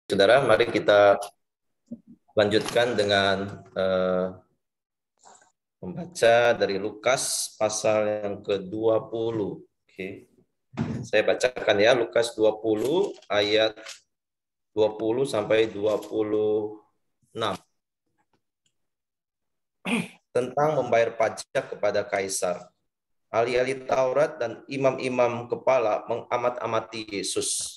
Saudara, mari kita lanjutkan dengan membaca dari Lukas pasal yang ke-20. Oke. Saya bacakan ya, Lukas 20 ayat 20 sampai 26. Tentang membayar pajak kepada kaisar. Ahli-ahli Taurat dan imam-imam kepala mengamat-amati Yesus.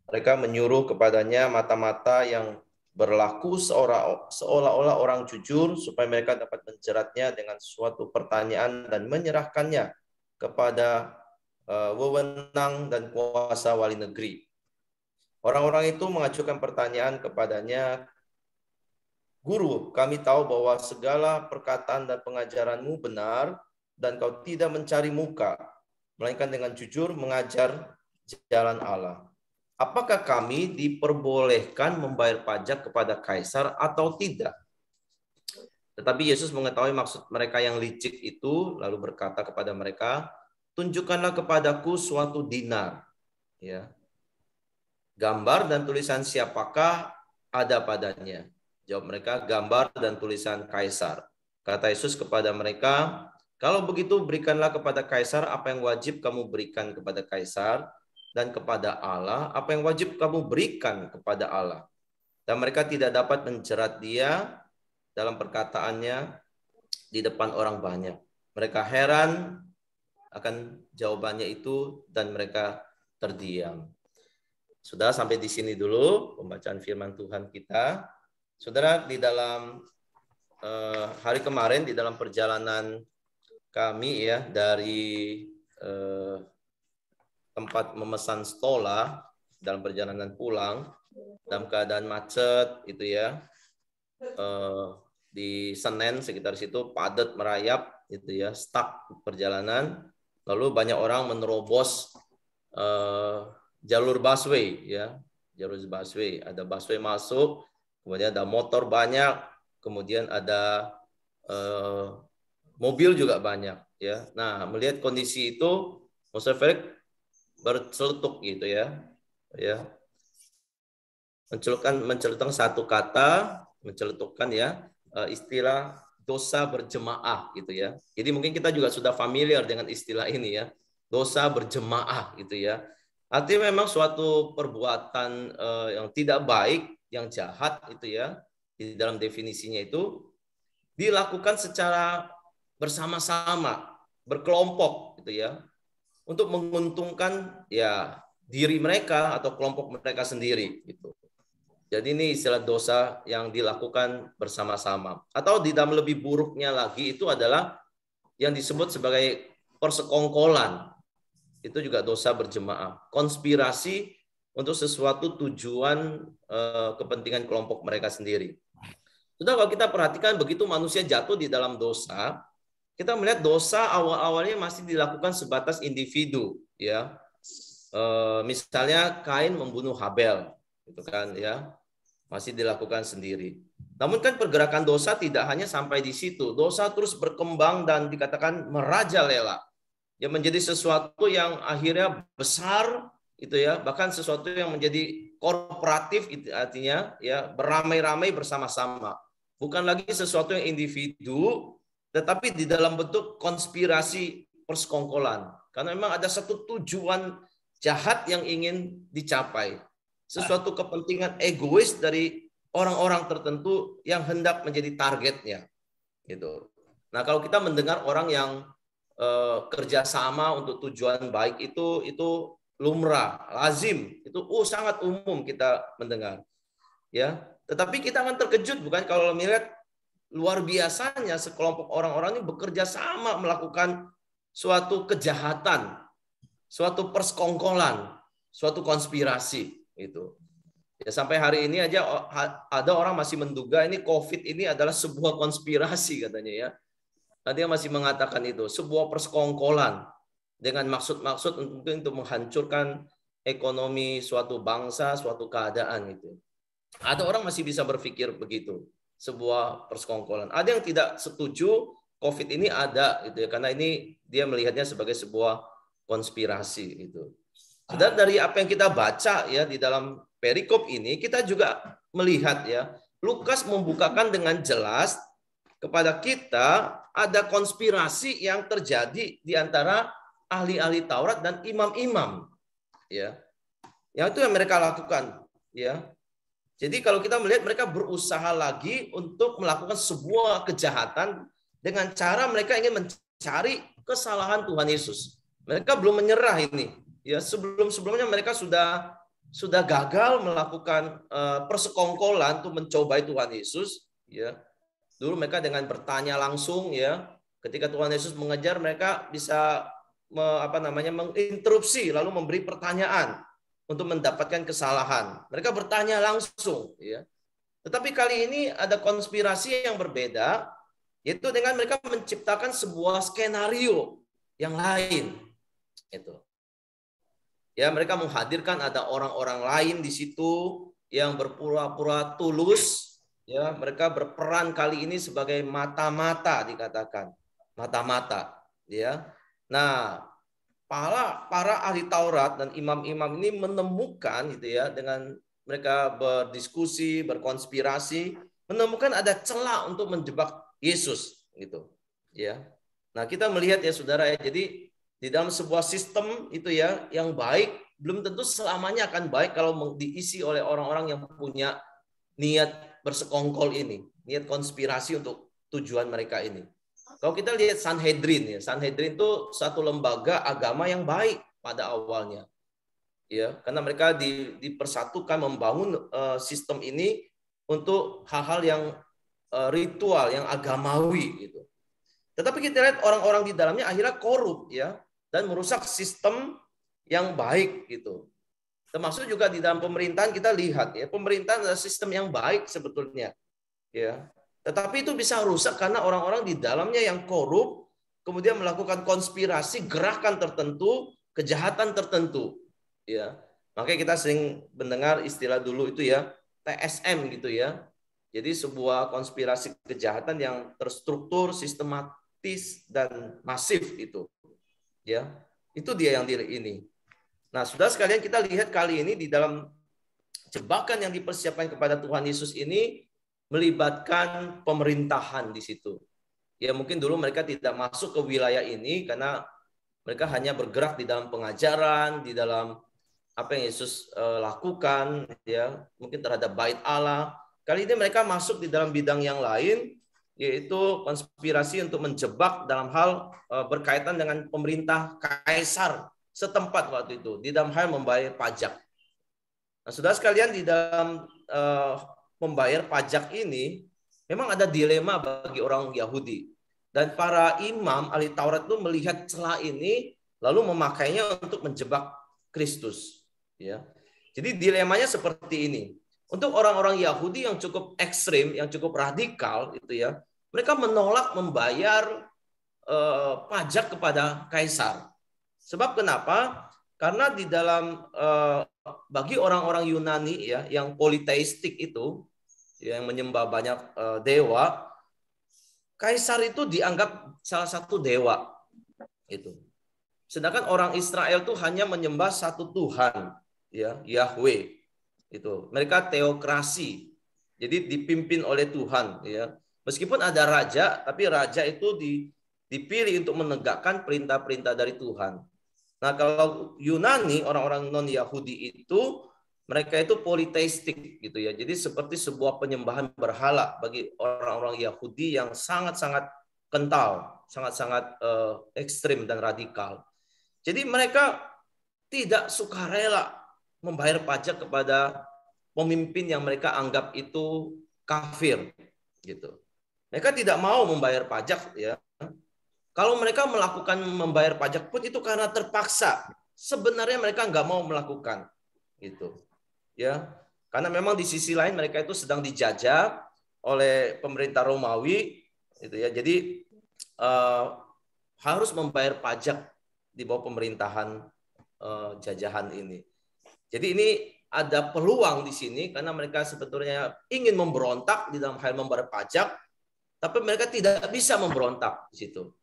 Mereka menyuruh kepadanya mata-mata yang berlaku seolah-olah orang jujur supaya mereka dapat menjeratnya dengan suatu pertanyaan dan menyerahkannya kepada wewenang dan kuasa wali negeri. Orang-orang itu mengajukan pertanyaan kepadanya, "Guru, kami tahu bahwa segala perkataan dan pengajaranmu benar dan kau tidak mencari muka, melainkan dengan jujur mengajar jalan Allah. Apakah kami diperbolehkan membayar pajak kepada kaisar atau tidak?" Tetapi Yesus mengetahui maksud mereka yang licik itu, lalu berkata kepada mereka, "Tunjukkanlah kepadaku suatu dinar, ya, gambar dan tulisan siapakah ada padanya?" Jawab mereka, "Gambar dan tulisan kaisar." Kata Yesus kepada mereka, "Kalau begitu berikanlah kepada kaisar apa yang wajib kamu berikan kepada kaisar, dan kepada Allah apa yang wajib kamu berikan kepada Allah." Dan mereka tidak dapat menjerat dia dalam perkataannya di depan orang banyak. Mereka heran akan jawabannya itu dan mereka terdiam. Sudah sampai di sini dulu pembacaan firman Tuhan kita. Saudara, di dalam hari kemarin di dalam perjalanan kami ya dari tempat memesan stola dalam perjalanan pulang dalam keadaan macet itu ya, di Senen sekitar situ padat merayap itu ya, stuck perjalanan, lalu banyak orang menerobos jalur busway ya, jalur busway, ada busway masuk, kemudian ada motor banyak, kemudian ada mobil juga banyak ya. Nah, melihat kondisi itu Mas Felix berceletuk gitu ya, mencelutkan satu kata, menceletukkan ya, istilah dosa berjemaah gitu ya. Jadi mungkin kita juga sudah familiar dengan istilah ini ya, dosa berjemaah gitu ya. Artinya memang suatu perbuatan yang tidak baik, yang jahat itu ya, di dalam definisinya itu dilakukan secara bersama-sama, berkelompok gitu ya, untuk menguntungkan ya diri mereka atau kelompok mereka sendiri gitu. Jadi ini istilah dosa yang dilakukan bersama-sama. Atau di dalam lebih buruknya lagi itu adalah yang disebut sebagai persekongkolan. Itu juga dosa berjemaah. Konspirasi untuk sesuatu tujuan kepentingan kelompok mereka sendiri. Sudah, kalau kita perhatikan begitu manusia jatuh di dalam dosa, kita melihat dosa awal-awalnya masih dilakukan sebatas individu, ya. Misalnya Kain membunuh Habel, gitu kan, ya, masih dilakukan sendiri. Namun kan pergerakan dosa tidak hanya sampai di situ. Dosa terus berkembang dan dikatakan merajalela, yang menjadi sesuatu yang akhirnya besar, itu ya, bahkan sesuatu yang menjadi korporatif, itu artinya ya beramai-ramai bersama-sama. Bukan lagi sesuatu yang individu, tetapi di dalam bentuk konspirasi persekongkolan. Karena memang ada satu tujuan jahat yang ingin dicapai. Sesuatu kepentingan egois dari orang-orang tertentu yang hendak menjadi targetnya. Gitu. Nah, kalau kita mendengar orang yang kerjasama untuk tujuan baik itu lumrah, lazim, itu sangat umum kita mendengar. Ya, tetapi kita akan terkejut bukan kalau melihat luar biasanya sekelompok orang-orang ini bekerja sama melakukan suatu kejahatan, suatu persekongkolan, suatu konspirasi itu. Ya, sampai hari ini aja ada orang masih menduga ini COVID ini adalah sebuah konspirasi katanya ya. Ada yang masih mengatakan itu sebuah persekongkolan dengan maksud-maksud untuk menghancurkan ekonomi suatu bangsa, suatu keadaan itu. Ada orang masih bisa berpikir begitu, sebuah persekongkolan. Ada yang tidak setuju COVID ini ada gitu ya, karena ini dia melihatnya sebagai sebuah konspirasi itu. Sudah, dari apa yang kita baca ya di dalam perikop ini kita juga melihat ya, Lukas membukakan dengan jelas kepada kita ada konspirasi yang terjadi di antara ahli-ahli Taurat dan imam-imam, ya. Yang itu yang mereka lakukan, ya. Jadi kalau kita melihat mereka berusaha lagi untuk melakukan sebuah kejahatan dengan cara mereka ingin mencari kesalahan Tuhan Yesus. Mereka belum menyerah ini. Ya, sebelumnya mereka sudah gagal melakukan persekongkolan untuk mencobai Tuhan Yesus, ya. Dulu mereka dengan bertanya langsung, ya. Ketika Tuhan Yesus mengejar, mereka bisa menginterupsi lalu memberi pertanyaan untuk mendapatkan kesalahan. Mereka bertanya langsung, ya. Tetapi kali ini ada konspirasi yang berbeda, yaitu dengan mereka menciptakan sebuah skenario yang lain. Itu. Ya, mereka menghadirkan ada orang-orang lain di situ yang berpura-pura tulus, ya. Mereka berperan kali ini sebagai mata-mata, dikatakan. Mata-mata, ya. Nah, para ahli Taurat dan imam-imam ini menemukan gitu ya, dengan mereka berdiskusi, berkonspirasi, menemukan ada celah untuk menjebak Yesus gitu, ya. Nah, kita melihat ya Saudara ya, jadi di dalam sebuah sistem itu ya yang baik belum tentu selamanya akan baik kalau diisi oleh orang-orang yang punya niat bersekongkol ini, niat konspirasi untuk tujuan mereka ini. Kalau kita lihat Sanhedrin, ya, Sanhedrin itu satu lembaga agama yang baik pada awalnya, ya, karena mereka dipersatukan membangun sistem ini untuk hal-hal yang ritual, yang agamawi, gitu. Tetapi kita lihat orang-orang di dalamnya akhirnya korup, ya, dan merusak sistem yang baik, gitu. Termasuk juga di dalam pemerintahan kita lihat, ya, pemerintahan adalah sistem yang baik sebetulnya, ya. Tetapi itu bisa rusak karena orang-orang di dalamnya yang korup, kemudian melakukan konspirasi, gerakan tertentu, kejahatan tertentu. Ya, makanya kita sering mendengar istilah dulu itu ya, TSM gitu ya. Jadi sebuah konspirasi kejahatan yang terstruktur, sistematis dan masif itu. Ya, itu dia yang ini. Nah, saudara sekalian, kita lihat kali ini di dalam jebakan yang dipersiapkan kepada Tuhan Yesus ini melibatkan pemerintahan di situ. Ya, mungkin dulu mereka tidak masuk ke wilayah ini karena mereka hanya bergerak di dalam pengajaran, di dalam apa yang Yesus lakukan, ya, mungkin terhadap bait Allah. Kali ini mereka masuk di dalam bidang yang lain, yaitu konspirasi untuk menjebak dalam hal berkaitan dengan pemerintah kaisar setempat waktu itu, di dalam hal membayar pajak. Nah, saudara sekalian, di dalam membayar pajak ini memang ada dilema bagi orang Yahudi, dan para imam ahli Taurat itu melihat celah ini lalu memakainya untuk menjebak Kristus, ya. Jadi dilemanya seperti ini. Untuk orang-orang Yahudi yang cukup ekstrim, yang cukup radikal itu ya, mereka menolak membayar pajak kepada kaisar. Sebab kenapa? Karena di dalam bagi orang-orang Yunani ya yang politeistik itu, yang menyembah banyak dewa, kaisar itu dianggap salah satu dewa itu. Sedangkan orang Israel itu hanya menyembah satu Tuhan, ya, Yahweh. Itu. Mereka teokrasi. Jadi dipimpin oleh Tuhan, ya. Meskipun ada raja, tapi raja itu dipilih untuk menegakkan perintah-perintah dari Tuhan. Nah, kalau Yunani, orang-orang non-Yahudi itu, mereka itu politeistik gitu ya. Jadi seperti sebuah penyembahan berhala bagi orang-orang Yahudi yang sangat-sangat kental, sangat-sangat ekstrim dan radikal. Jadi mereka tidak sukarela membayar pajak kepada pemimpin yang mereka anggap itu kafir gitu. Mereka tidak mau membayar pajak, ya. Kalau mereka melakukan membayar pajak pun itu karena terpaksa. Sebenarnya mereka nggak mau melakukan gitu, ya. Karena memang di sisi lain mereka itu sedang dijajah oleh pemerintah Romawi, gitu ya. Jadi harus membayar pajak di bawah pemerintahan jajahan ini. Jadi ini ada peluang di sini karena mereka sebetulnya ingin memberontak di dalam hal membayar pajak, tapi mereka tidak bisa memberontak di situ.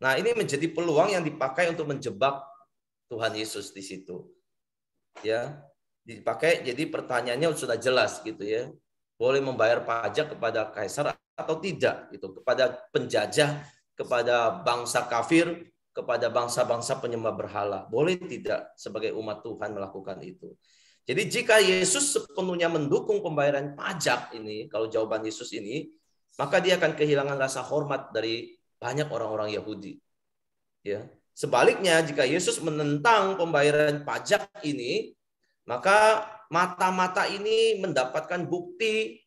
Nah, ini menjadi peluang yang dipakai untuk menjebak Tuhan Yesus di situ. Ya. dipakai. Jadi pertanyaannya sudah jelas gitu ya. Boleh membayar pajak kepada kaisar atau tidak gitu, kepada penjajah, kepada bangsa kafir, kepada bangsa-bangsa penyembah berhala. Boleh tidak sebagai umat Tuhan melakukan itu. Jadi jika Yesus sepenuhnya mendukung pembayaran pajak ini, kalau jawaban Yesus ini, maka dia akan kehilangan rasa hormat dari banyak orang-orang Yahudi. Ya. Sebaliknya, jika Yesus menentang pembayaran pajak ini, maka mata-mata ini mendapatkan bukti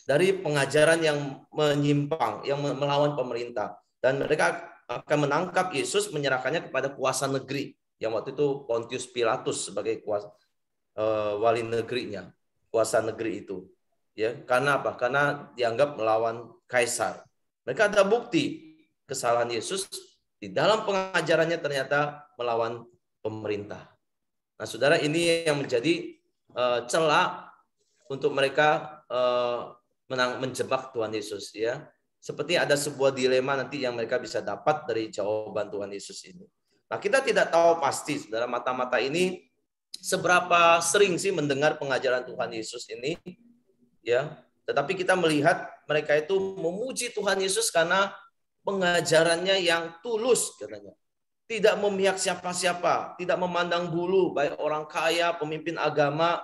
dari pengajaran yang menyimpang, yang melawan pemerintah. Dan mereka akan menangkap Yesus, menyerahkannya kepada kuasa negeri, yang waktu itu Pontius Pilatus sebagai kuasa wali negerinya, kuasa negeri itu. Ya, karena apa? Karena dianggap melawan kaisar. Mereka ada bukti kesalahan Yesus di dalam pengajarannya ternyata melawan pemerintah. Nah, saudara, ini yang menjadi celah untuk mereka menjebak Tuhan Yesus, ya. Seperti ada sebuah dilema nanti yang mereka bisa dapat dari jawaban Tuhan Yesus ini. Nah, kita tidak tahu pasti, saudara, mata-mata ini seberapa sering sih mendengar pengajaran Tuhan Yesus ini, ya. Tetapi kita melihat mereka itu memuji Tuhan Yesus karena pengajarannya yang tulus, katanya. Tidak memihak siapa-siapa, tidak memandang bulu, baik orang kaya, pemimpin agama,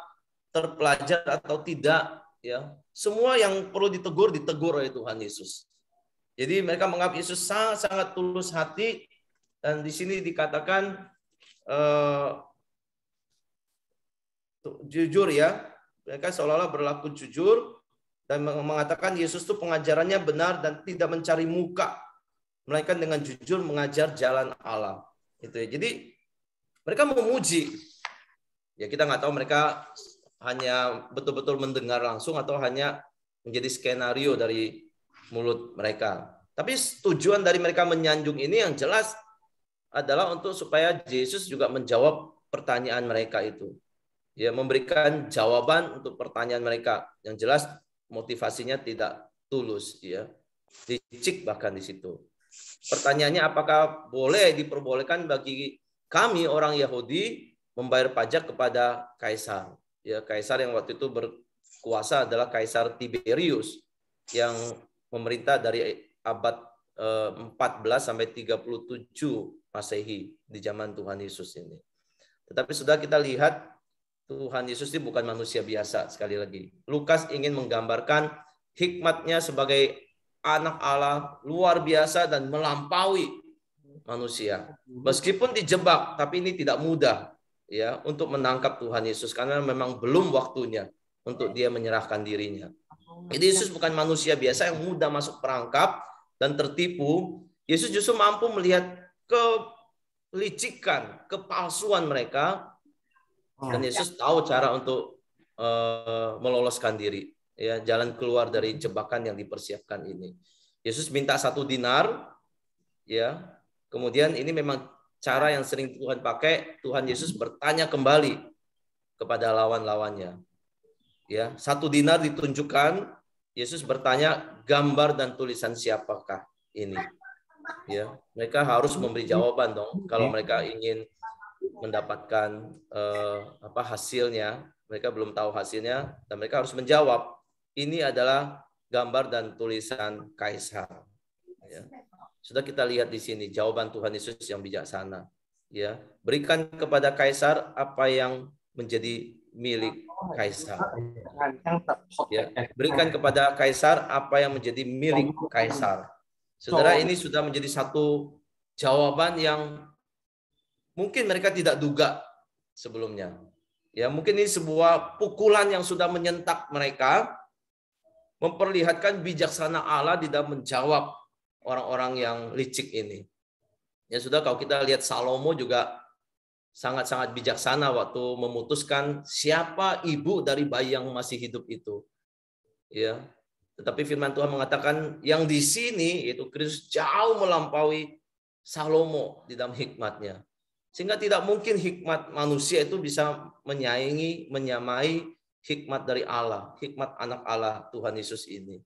terpelajar atau tidak, ya. Semua yang perlu ditegur oleh Tuhan Yesus. Jadi mereka menganggap Yesus sangat tulus hati, dan di sini dikatakan jujur, ya. Mereka seolah-olah berlaku jujur dan mengatakan Yesus itu pengajarannya benar dan tidak mencari muka, melainkan dengan jujur mengajar jalan Allah. Itu ya. Jadi mereka memuji. Ya, kita nggak tahu mereka hanya betul-betul mendengar langsung atau hanya menjadi skenario dari mulut mereka. Tapi tujuan dari mereka menyanjung ini yang jelas adalah untuk supaya Yesus juga menjawab pertanyaan mereka itu. Ya, memberikan jawaban untuk pertanyaan mereka. Yang jelas motivasinya tidak tulus, ya. Dicik bahkan di situ. Pertanyaannya, apakah boleh diperbolehkan bagi kami orang Yahudi membayar pajak kepada kaisar? Ya, kaisar yang waktu itu berkuasa adalah Kaisar Tiberius yang memerintah dari abad 14 sampai 37 Masehi di zaman Tuhan Yesus ini. Tetapi sudah kita lihat Tuhan Yesus ini bukan manusia biasa. Sekali lagi, Lukas ingin menggambarkan hikmatnya sebagai anak Allah luar biasa dan melampaui manusia. Meskipun dijebak, tapi ini tidak mudah, ya, untuk menangkap Tuhan Yesus karena memang belum waktunya untuk dia menyerahkan dirinya. Jadi Yesus bukan manusia biasa yang mudah masuk perangkap dan tertipu. Yesus justru mampu melihat kelicikan, kepalsuan mereka, dan Yesus tahu cara untuk meloloskan diri, ya, jalan keluar dari jebakan yang dipersiapkan ini. Yesus minta 1 dinar, ya. Kemudian ini memang cara yang sering Tuhan pakai. Tuhan Yesus bertanya kembali kepada lawan-lawannya. Ya, 1 dinar ditunjukkan, Yesus bertanya, gambar dan tulisan siapakah ini? Ya, mereka harus memberi jawaban dong kalau mereka ingin mendapatkan hasilnya. Mereka belum tahu hasilnya dan mereka harus menjawab, ini adalah gambar dan tulisan kaisar. Ya. Sudah kita lihat di sini jawaban Tuhan Yesus yang bijaksana. Ya, berikan kepada kaisar apa yang menjadi milik kaisar. Ya, berikan kepada kaisar apa yang menjadi milik kaisar. Saudara, ini sudah menjadi satu jawaban yang mungkin mereka tidak duga sebelumnya. Ya, mungkin ini sebuah pukulan yang sudah menyentak mereka, memperlihatkan bijaksana Allah di dalam menjawab orang-orang yang licik ini. Ya sudah, kalau kita lihat Salomo juga sangat-sangat bijaksana waktu memutuskan siapa ibu dari bayi yang masih hidup itu. Ya. Tetapi firman Tuhan mengatakan yang di sini yaitu Kristus jauh melampaui Salomo di dalam hikmatnya. Sehingga tidak mungkin hikmat manusia itu bisa menyaingi, menyamai hikmat dari Allah, hikmat anak Allah Tuhan Yesus ini.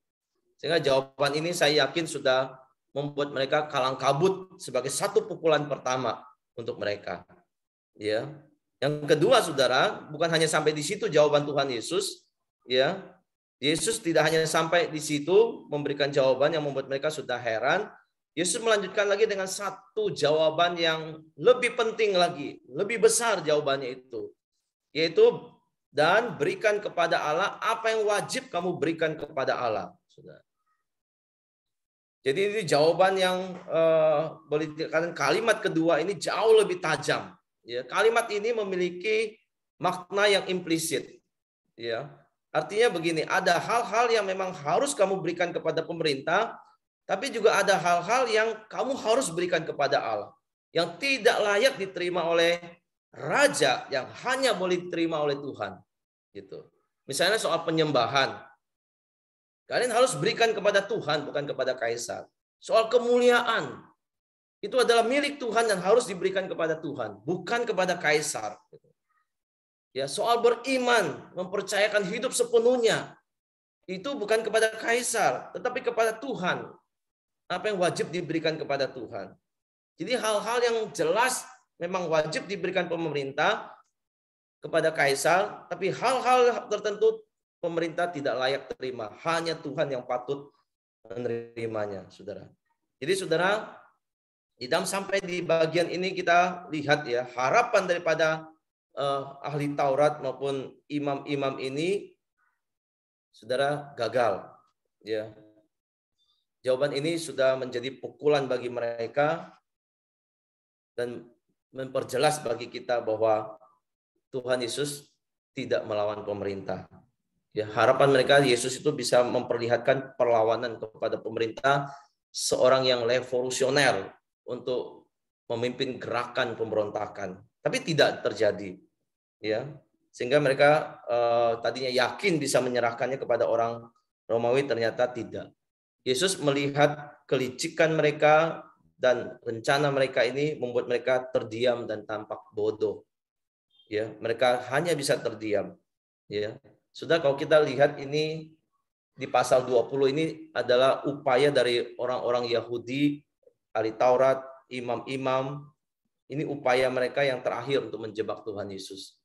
Sehingga jawaban ini saya yakin sudah membuat mereka kalang kabut sebagai satu pukulan pertama untuk mereka. Ya. Yang kedua, saudara, bukan hanya sampai di situ jawaban Tuhan Yesus, ya. Yesus tidak hanya sampai di situ memberikan jawaban yang membuat mereka sudah heran. Yesus melanjutkan lagi dengan satu jawaban yang lebih penting lagi, lebih besar jawabannya itu, yaitu dan berikan kepada Allah apa yang wajib kamu berikan kepada Allah. Saudara. Jadi ini jawaban yang boleh dikatakan kalimat kedua ini jauh lebih tajam. Ya, kalimat ini memiliki makna yang implisit. Ya, artinya begini, ada hal-hal yang memang harus kamu berikan kepada pemerintah, tapi juga ada hal-hal yang kamu harus berikan kepada Allah, yang tidak layak diterima oleh raja, yang hanya boleh diterima oleh Tuhan. Gitu. Misalnya soal penyembahan, kalian harus berikan kepada Tuhan, bukan kepada kaisar. Soal kemuliaan, itu adalah milik Tuhan dan harus diberikan kepada Tuhan, bukan kepada kaisar. Ya, soal beriman, mempercayakan hidup sepenuhnya, itu bukan kepada kaisar, tetapi kepada Tuhan. Apa yang wajib diberikan kepada Tuhan. Jadi hal-hal yang jelas memang wajib diberikan pemerintah kepada kaisar, tapi hal-hal tertentu pemerintah tidak layak terima. Hanya Tuhan yang patut menerimanya, saudara. Jadi saudara, di dalam sampai di bagian ini kita lihat ya, harapan daripada ahli Taurat maupun imam-imam ini, saudara, gagal. Ya, jawaban ini sudah menjadi pukulan bagi mereka dan memperjelas bagi kita bahwa Tuhan Yesus tidak melawan pemerintah. Ya, harapan mereka Yesus itu bisa memperlihatkan perlawanan kepada pemerintah, seorang yang revolusioner untuk memimpin gerakan pemberontakan, tapi tidak terjadi. Ya, sehingga mereka tadinya yakin bisa menyerahkannya kepada orang Romawi, ternyata tidak. Yesus melihat kelicikan mereka dan rencana mereka ini membuat mereka terdiam dan tampak bodoh. Ya, mereka hanya bisa terdiam. Ya, sudah kalau kita lihat ini di pasal 20 ini adalah upaya dari orang-orang Yahudi, ahli Taurat, imam-imam. Ini upaya mereka yang terakhir untuk menjebak Tuhan Yesus.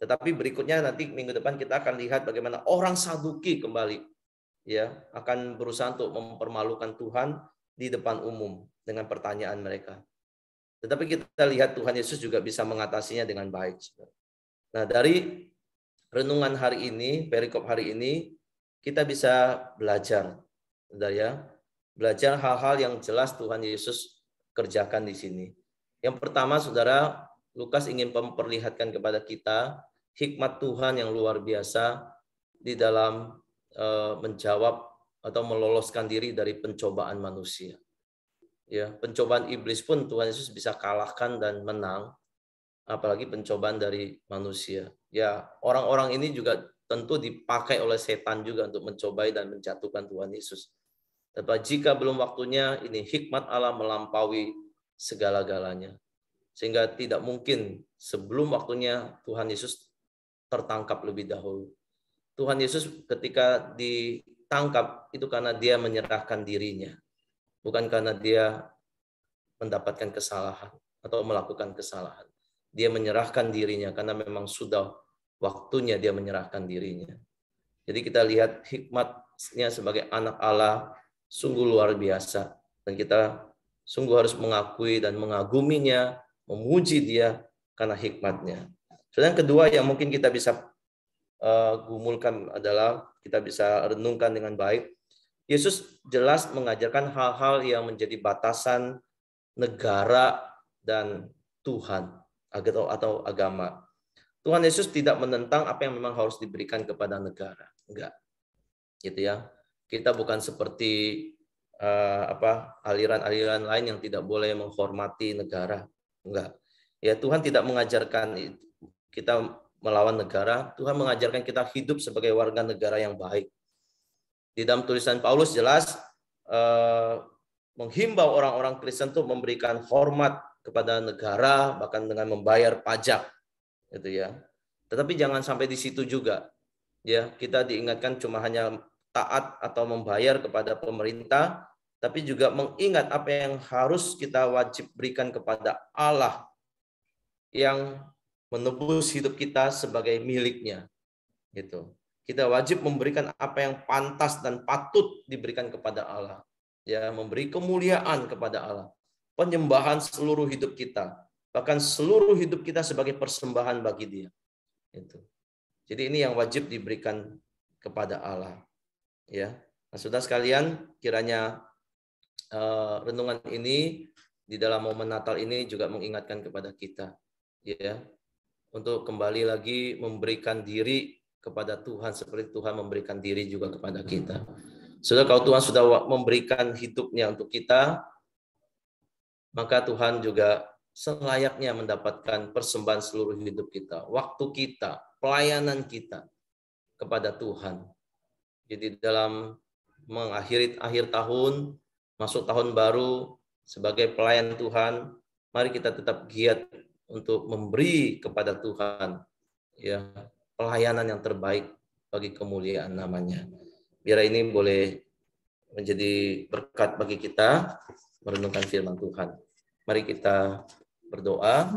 Tetapi berikutnya nanti minggu depan kita akan lihat bagaimana orang Saduki kembali, ya, akan berusaha untuk mempermalukan Tuhan di depan umum dengan pertanyaan mereka. Tetapi kita lihat Tuhan Yesus juga bisa mengatasinya dengan baik. Nah, dari renungan hari ini, perikop hari ini, kita bisa belajar, saudara ya, belajar hal-hal yang jelas Tuhan Yesus kerjakan di sini. Yang pertama, saudara, Lukas ingin memperlihatkan kepada kita hikmat Tuhan yang luar biasa di dalam menjawab atau meloloskan diri dari pencobaan manusia. Ya, pencobaan iblis pun Tuhan Yesus bisa kalahkan dan menang, apalagi pencobaan dari manusia. Ya, orang-orang ini juga tentu dipakai oleh setan juga untuk mencobai dan menjatuhkan Tuhan Yesus. Tetapi jika belum waktunya, ini hikmat Allah melampaui segala-galanya. Sehingga tidak mungkin sebelum waktunya Tuhan Yesus tertangkap lebih dahulu. Tuhan Yesus ketika ditangkap itu karena dia menyerahkan dirinya. Bukan karena dia mendapatkan kesalahan atau melakukan kesalahan. Dia menyerahkan dirinya karena memang sudah waktunya dia menyerahkan dirinya. Jadi kita lihat hikmatnya sebagai anak Allah sungguh luar biasa. Dan kita sungguh harus mengakui dan mengaguminya, memuji dia karena hikmatnya. Yang kedua yang mungkin kita bisa gumulkan adalah kita bisa renungkan dengan baik. Yesus jelas mengajarkan hal-hal yang menjadi batasan negara dan Tuhan atau agama. Tuhan Yesus tidak menentang apa yang memang harus diberikan kepada negara, enggak, gitu ya. Kita bukan seperti aliran-aliran lain yang tidak boleh menghormati negara, enggak. Ya, Tuhan tidak mengajarkan kita melawan negara. Tuhan mengajarkan kita hidup sebagai warga negara yang baik. Di dalam tulisan Paulus jelas menghimbau orang-orang Kristen untuk memberikan hormat kepada negara, bahkan dengan membayar pajak, gitu ya. Tetapi jangan sampai di situ juga, ya. Kita diingatkan cuma hanya taat atau membayar kepada pemerintah, tapi juga mengingat apa yang harus kita wajib berikan kepada Allah, yang menebus hidup kita sebagai miliknya. Gitu. Kita wajib memberikan apa yang pantas dan patut diberikan kepada Allah. Ya, memberi kemuliaan kepada Allah. Penyembahan seluruh hidup kita. Bahkan seluruh hidup kita sebagai persembahan bagi Dia. Gitu. Jadi ini yang wajib diberikan kepada Allah. Ya, nah, saudara sekalian, kiranya renungan ini di dalam momen Natal ini juga mengingatkan kepada kita, ya, untuk kembali lagi memberikan diri kepada Tuhan seperti Tuhan memberikan diri juga kepada kita. Saudara, kalau Tuhan sudah memberikan hidupnya untuk kita, maka Tuhan juga selayaknya mendapatkan persembahan seluruh hidup kita, waktu kita, pelayanan kita kepada Tuhan. Jadi dalam mengakhiri akhir tahun, masuk tahun baru, sebagai pelayan Tuhan, mari kita tetap giat untuk memberi kepada Tuhan, ya, pelayanan yang terbaik bagi kemuliaan namanya. Biar ini boleh menjadi berkat bagi kita merenungkan firman Tuhan. Mari kita berdoa.